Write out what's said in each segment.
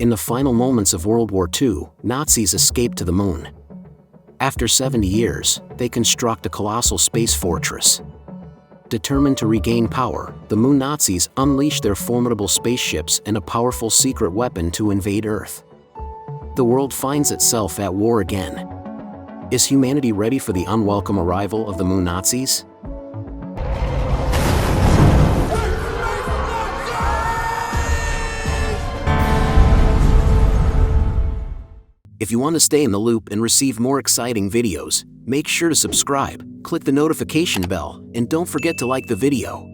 In the final moments of World War II, Nazis escaped to the moon. After 70 years, they construct a colossal space fortress. Determined to regain power, the Moon Nazis unleash their formidable spaceships and a powerful secret weapon to invade Earth. The world finds itself at war again. Is humanity ready for the unwelcome arrival of the Moon Nazis? If you want to stay in the loop and receive more exciting videos, make sure to subscribe, click the notification bell, and don't forget to like the video.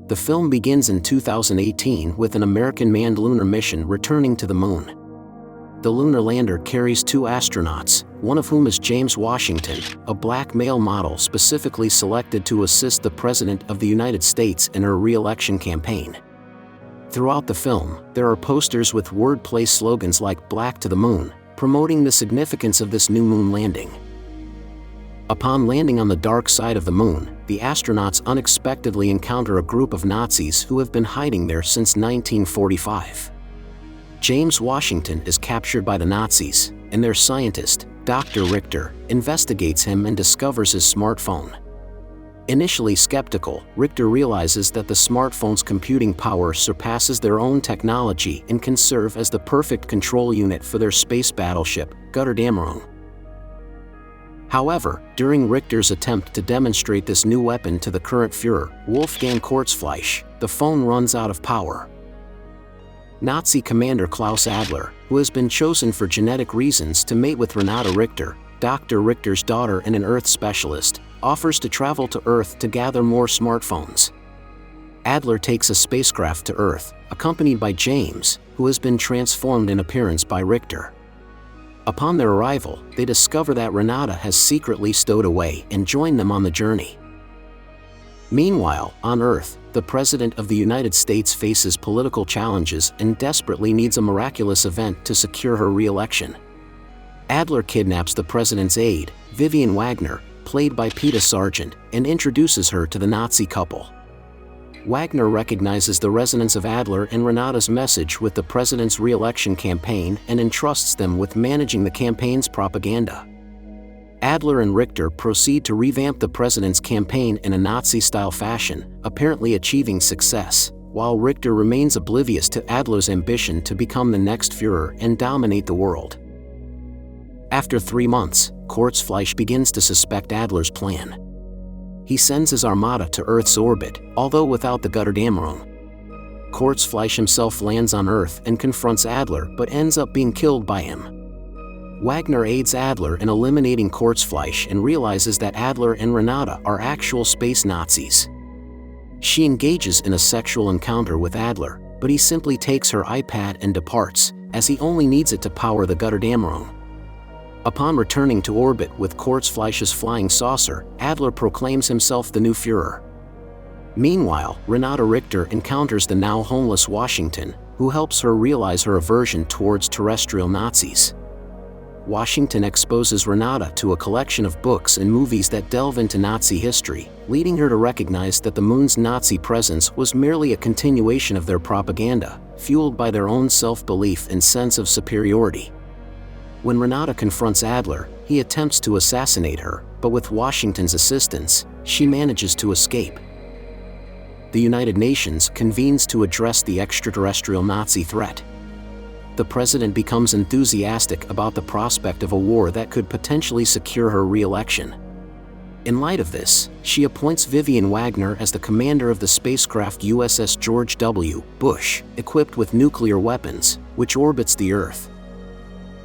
The film begins in 2018 with an American manned lunar mission returning to the moon. The lunar lander carries 2 astronauts, one of whom is James Washington, a black male model specifically selected to assist the President of the United States in her re-election campaign. Throughout the film, there are posters with wordplay slogans like "Black to the Moon," promoting the significance of this new moon landing. Upon landing on the dark side of the moon, the astronauts unexpectedly encounter a group of Nazis who have been hiding there since 1945. James Washington is captured by the Nazis, and their scientist, Dr. Richter, investigates him and discovers his smartphone. Initially skeptical, Richter realizes that the smartphone's computing power surpasses their own technology and can serve as the perfect control unit for their space battleship, WW2. However, during Richter's attempt to demonstrate this new weapon to the current Führer, Wolfgang Kurzfleisch, the phone runs out of power. Nazi commander Klaus Adler, who has been chosen for genetic reasons to mate with Renata Richter, Dr. Richter's daughter and an Earth specialist, offers to travel to Earth to gather more smartphones. Adler takes a spacecraft to Earth, accompanied by James, who has been transformed in appearance by Richter. Upon their arrival, they discover that Renata has secretly stowed away and joined them on the journey. Meanwhile, on Earth, the President of the United States faces political challenges and desperately needs a miraculous event to secure her re-election. Adler kidnaps the President's aide, Vivian Wagner, played by Peta Sargent, and introduces her to the Nazi couple. Wagner recognizes the resonance of Adler and Renata's message with the President's re-election campaign and entrusts them with managing the campaign's propaganda. Adler and Richter proceed to revamp the President's campaign in a Nazi-style fashion, apparently achieving success, while Richter remains oblivious to Adler's ambition to become the next Führer and dominate the world. After 3 months, Kurzfleisch begins to suspect Adler's plan. He sends his armada to Earth's orbit, although without the WW2. Kurzfleisch himself lands on Earth and confronts Adler but ends up being killed by him. Wagner aids Adler in eliminating Kurzfleisch and realizes that Adler and Renata are actual space Nazis. She engages in a sexual encounter with Adler, but he simply takes her iPad and departs, as he only needs it to power the WW2. Upon returning to orbit with Kurzfleisch's flying saucer, Adler proclaims himself the new Führer. Meanwhile, Renata Richter encounters the now homeless Washington, who helps her realize her aversion towards terrestrial Nazis. Washington exposes Renata to a collection of books and movies that delve into Nazi history, leading her to recognize that the moon's Nazi presence was merely a continuation of their propaganda, fueled by their own self-belief and sense of superiority. When Renata confronts Adler, he attempts to assassinate her, but with Washington's assistance, she manages to escape. The United Nations convenes to address the extraterrestrial Nazi threat. The President becomes enthusiastic about the prospect of a war that could potentially secure her re-election. In light of this, she appoints Vivian Wagner as the commander of the spacecraft USS George W. Bush, equipped with nuclear weapons, which orbits the Earth.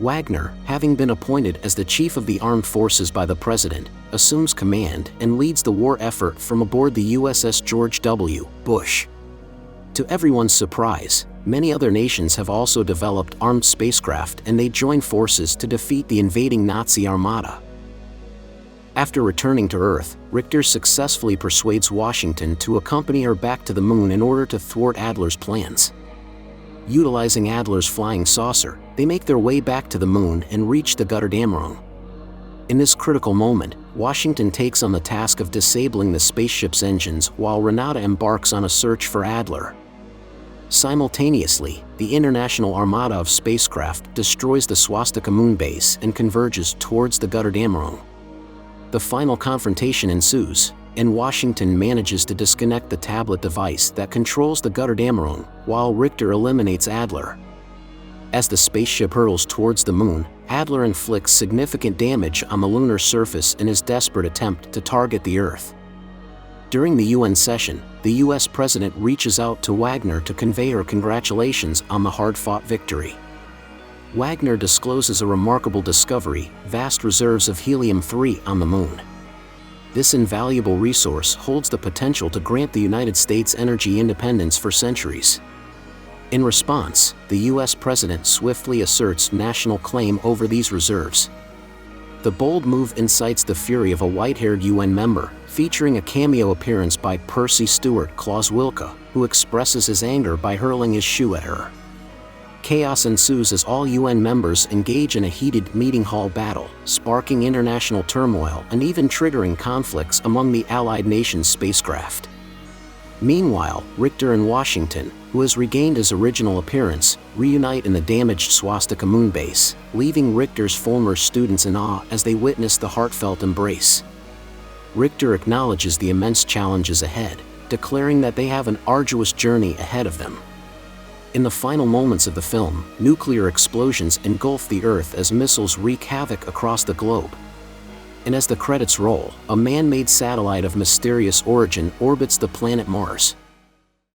Wagner, having been appointed as the chief of the armed forces by the President, assumes command and leads the war effort from aboard the USS George W. Bush. To everyone's surprise, many other nations have also developed armed spacecraft and they join forces to defeat the invading Nazi armada. After returning to Earth, Richter successfully persuades Washington to accompany her back to the moon in order to thwart Adler's plans. Utilizing Adler's flying saucer, they make their way back to the moon and reach the WW2. In this critical moment, Washington takes on the task of disabling the spaceship's engines while Renata embarks on a search for Adler. Simultaneously, the International Armada of spacecraft destroys the Swastika moon base and converges towards the Götterdämmerung. The final confrontation ensues, and Washington manages to disconnect the tablet device that controls the Götterdämmerung, while Richter eliminates Adler. As the spaceship hurtles towards the moon, Adler inflicts significant damage on the lunar surface in his desperate attempt to target the Earth. During the UN session, the US president reaches out to Wagner to convey her congratulations on the hard-fought victory. Wagner discloses a remarkable discovery: vast reserves of helium-3 on the moon. This invaluable resource holds the potential to grant the United States energy independence for centuries. In response, the US president swiftly asserts national claim over these reserves. The bold move incites the fury of a white-haired UN member, featuring a cameo appearance by Percy Stewart Claus-Wilke, who expresses his anger by hurling his shoe at her. Chaos ensues as all UN members engage in a heated meeting hall battle, sparking international turmoil and even triggering conflicts among the Allied nations' spacecraft. Meanwhile, Richter and Washington, who has regained his original appearance, reunite in the damaged Swastika moon base, leaving Richter's former students in awe as they witness the heartfelt embrace. Richter acknowledges the immense challenges ahead, declaring that they have an arduous journey ahead of them. In the final moments of the film, nuclear explosions engulf the Earth as missiles wreak havoc across the globe. And as the credits roll, a man-made satellite of mysterious origin orbits the planet Mars.